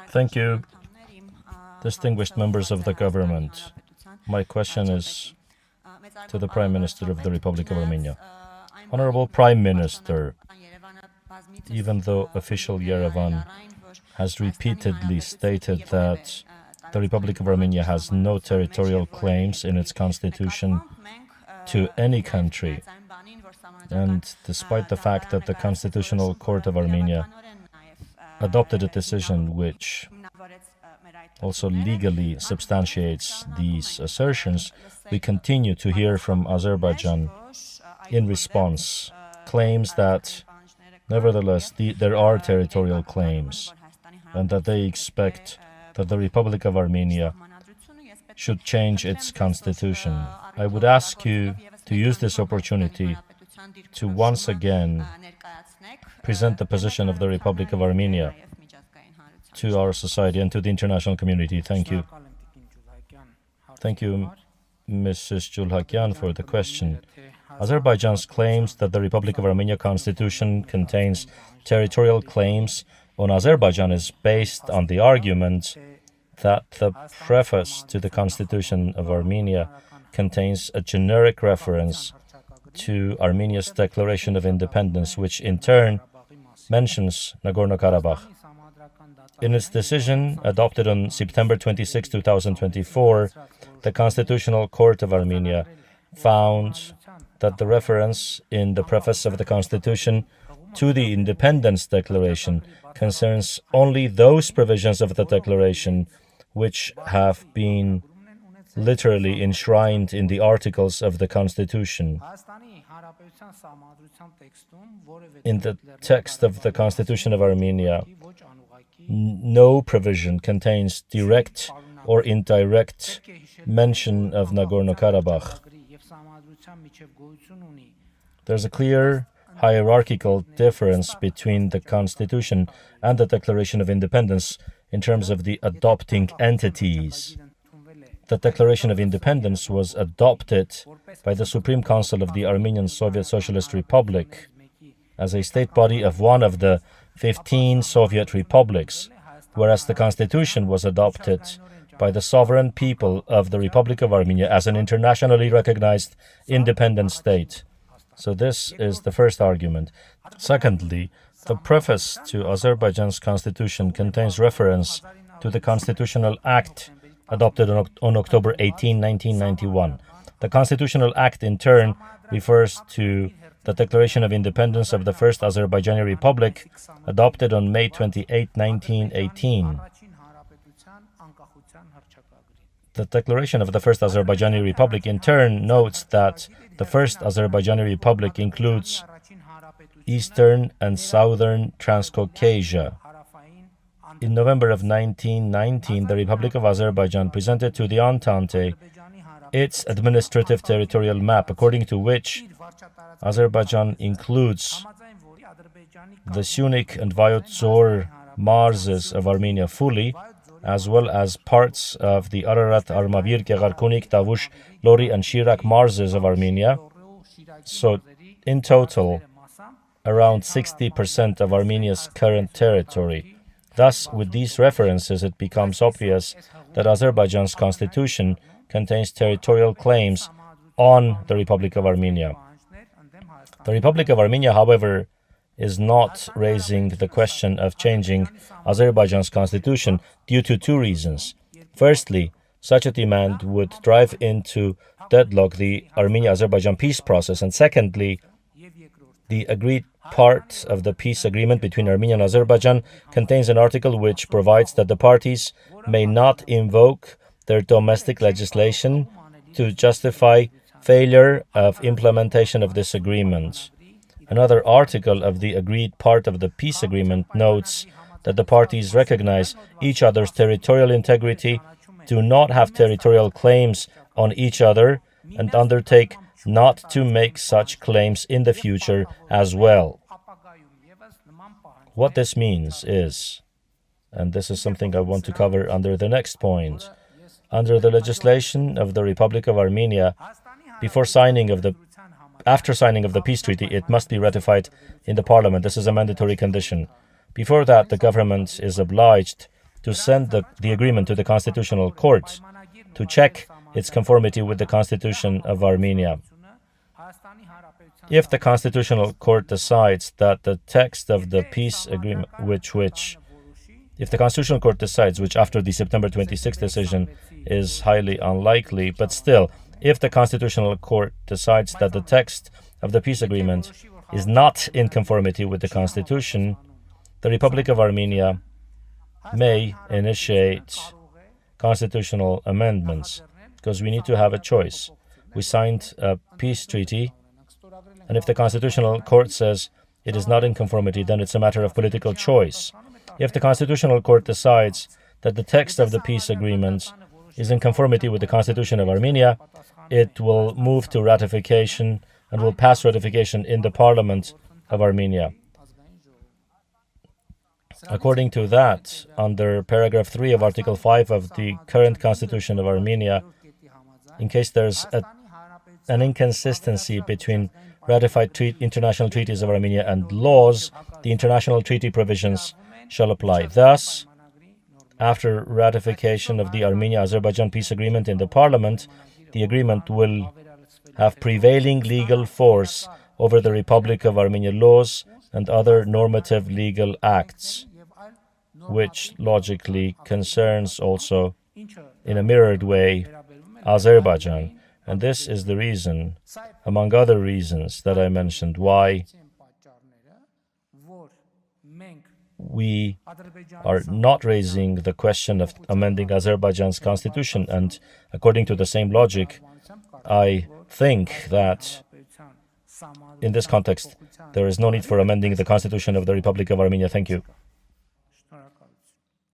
Thank you, distinguished members of the government. My question is to the Prime Minister of the Republic of Armenia. Honorable Prime Minister, even though official Yerevan has repeatedly stated that the Republic of Armenia has no territorial claims in its constitution to any country, and despite the fact that the Constitutional Court of Armenia adopted a decision which also legally substantiates these assertions, we continue to hear from Azerbaijan in response claims that nevertheless there are territorial claims and that they expect that the Republic of Armenia should change its constitution. I would ask you to use this opportunity to once again present the position of the Republic of Armenia to our society and to the international community. Thank you. Thank you, Mrs. Julhakian, for the question. Azerbaijan's claims that the Republic of Armenia constitution contains territorial claims on Azerbaijan is based on the argument that the preface to the Constitution of Armenia contains a generic reference to Armenia's Declaration of Independence, which in turn mentions Nagorno-Karabakh. In its decision adopted on September 26, 2024, the Constitutional Court of Armenia found that the reference in the preface of the Constitution to the Independence Declaration concerns only those provisions of the declaration which have been literally enshrined in the articles of the Constitution. In the text of the Constitution of Armenia, no provision contains direct or indirect mention of Nagorno-Karabakh. There's a clear hierarchical difference between the Constitution and the Declaration of Independence in terms of the adopting entities. The Declaration of Independence was adopted by the Supreme Council of the Armenian Soviet Socialist Republic as a state body of one of the 15 Soviet republics, whereas the Constitution was adopted by the sovereign people of the Republic of Armenia as an internationally recognized independent state. So this is the first argument. Secondly, the preface to Azerbaijan's constitution contains reference to the Constitutional Act adopted on October 18, 1991. The Constitutional Act, in turn, refers to the Declaration of Independence of the First Azerbaijani Republic, adopted on May 28, 1918. The Declaration of the First Azerbaijani Republic, in turn, notes that the First Azerbaijani Republic includes Eastern and Southern Transcaucasia. In November of 1919, the Republic of Azerbaijan presented to the Entente its administrative territorial map, according to which Azerbaijan includes the Syunik and Vayot-Zor marzes of Armenia fully, as well as parts of the Ararat, Armavir, Gegarkunik, Tavush, Lori, and Shirak marzes of Armenia. So, in total, around 60% of Armenia's current territory. Thus, with these references, it becomes obvious that Azerbaijan's constitution contains territorial claims on the Republic of Armenia. The Republic of Armenia, however, is not raising the question of changing Azerbaijan's constitution due to two reasons. Firstly, such a demand would drive into deadlock the Armenia-Azerbaijan peace process, and secondly, the agreed part of the peace agreement between Armenia and Azerbaijan contains an article which provides that the parties may not invoke their domestic legislation to justify failure of implementation of this agreement. Another article of the agreed part of the peace agreement notes that the parties recognize each other's territorial integrity, do not have territorial claims on each other, and undertake not to make such claims in the future as well. What this means is, and this is something I want to cover under the next point, under the legislation of the Republic of Armenia, after signing of the peace treaty, it must be ratified in the parliament. This is a mandatory condition. Before that, the government is obliged to send the agreement to the Constitutional Court to check its conformity with the Constitution of Armenia. If the Constitutional Court decides that the text of the peace agreement, if the Constitutional Court decides, which after the September 26th decision is highly unlikely, but still, if the Constitutional Court decides that the text of the peace agreement is not in conformity with the Constitution, the Republic of Armenia may initiate constitutional amendments, because we need to have a choice. We signed a peace treaty, and if the Constitutional Court says it is not in conformity, then it's a matter of political choice. If the Constitutional Court decides that the text of the peace agreement is in conformity with the Constitution of Armenia, it will move to ratification and will pass ratification in the Parliament of Armenia. According to that, under paragraph 3 of Article 5 of the current Constitution of Armenia, in case there's an inconsistency between ratified international treaties of Armenia and laws, the international treaty provisions shall apply. Thus, after ratification of the Armenia-Azerbaijan peace agreement in the Parliament, the agreement will have prevailing legal force over the Republic of Armenia laws and other normative legal acts, which logically concerns also, in a mirrored way, Azerbaijan. And this is the reason, among other reasons that I mentioned, why we are not raising the question of amending Azerbaijan's constitution. And according to the same logic, I think that in this context, there is no need for amending the constitution of the Republic of Armenia. Thank you.